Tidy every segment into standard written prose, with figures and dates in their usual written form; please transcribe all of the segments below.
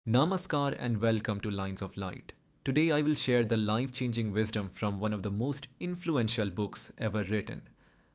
Namaskar and welcome to Lines of Light. Today I will share the life changing wisdom from one of the most influential books ever written,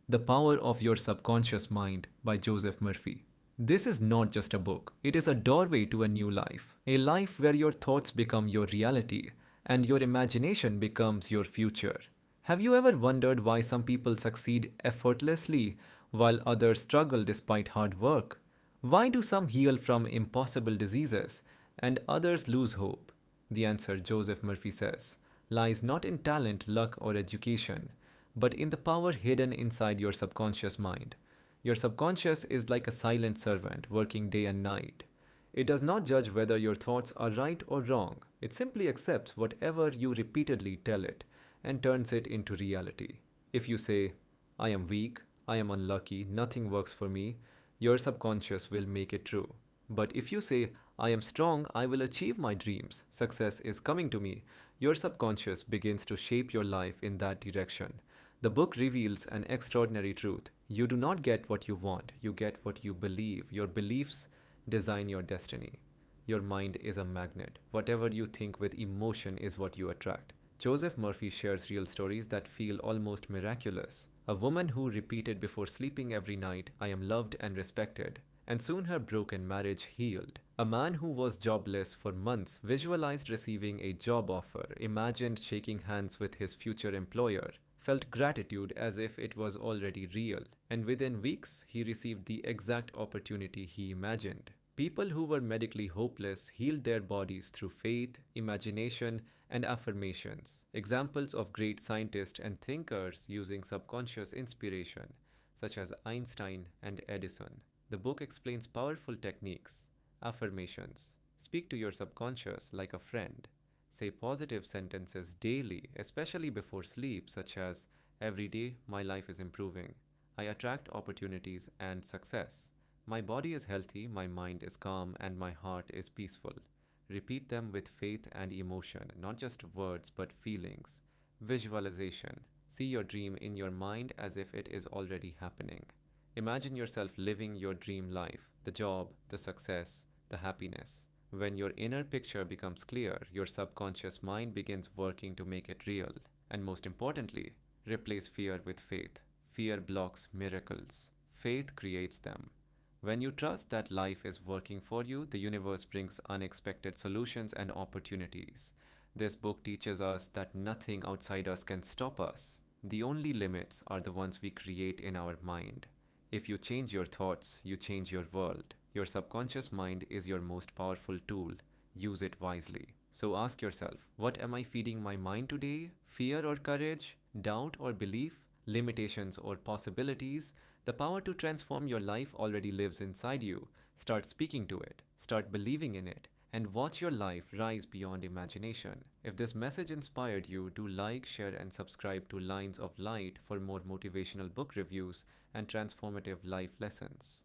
The Power of Your Subconscious Mind by Joseph Murphy. This is not just a book, it is a doorway to a new life, a life where your thoughts become your reality and your imagination becomes your future. Have you ever wondered why some people succeed effortlessly while others struggle despite hard work? Why do some heal from impossible diseases and others lose hope? The answer, Joseph Murphy says, lies not in talent, luck, or education, but in the power hidden inside your subconscious mind. Your subconscious is like a silent servant working day and night. It does not judge whether your thoughts are right or wrong. It simply accepts whatever you repeatedly tell it and turns it into reality. If you say, I am weak, I am unlucky, nothing works for me, your subconscious will make it true. But if you say, I am strong, I will achieve my dreams, success is coming to me, your subconscious begins to shape your life in that direction. The book reveals an extraordinary truth. You do not get what you want, you get what you believe. Your beliefs design your destiny. Your mind is a magnet. Whatever you think with emotion is what you attract. Joseph Murphy shares real stories that feel almost miraculous. A woman who repeated before sleeping every night, I am loved and respected, and soon her broken marriage healed. A man who was jobless for months visualized receiving a job offer, imagined shaking hands with his future employer, felt gratitude as if it was already real, and within weeks he received the exact opportunity he imagined. People who were medically hopeless healed their bodies through faith, imagination, and affirmations. Examples of great scientists and thinkers using subconscious inspiration, such as Einstein and Edison. The book explains powerful techniques. Affirmations. Speak to your subconscious like a friend. Say positive sentences daily, especially before sleep, such as, every day my life is improving. I attract opportunities and success. My body is healthy, my mind is calm, and my heart is peaceful. Repeat them with faith and emotion, not just words but feelings. Visualization. See your dream in your mind as if it is already happening. Imagine yourself living your dream life, the job, the success, the happiness. When your inner picture becomes clear, your subconscious mind begins working to make it real. And most importantly, replace fear with faith. Fear blocks miracles. Faith creates them. When you trust that life is working for you, the universe brings unexpected solutions and opportunities. This book teaches us that nothing outside us can stop us. The only limits are the ones we create in our mind. If you change your thoughts, you change your world. Your subconscious mind is your most powerful tool. Use it wisely. So ask yourself, what am I feeding my mind today? Fear or courage? Doubt or belief? Limitations or possibilities? The power to transform your life already lives inside you. Start speaking to it, start believing in it, and watch your life rise beyond imagination. If this message inspired you, do like, share, and subscribe to Lines of Light for more motivational book reviews and transformative life lessons.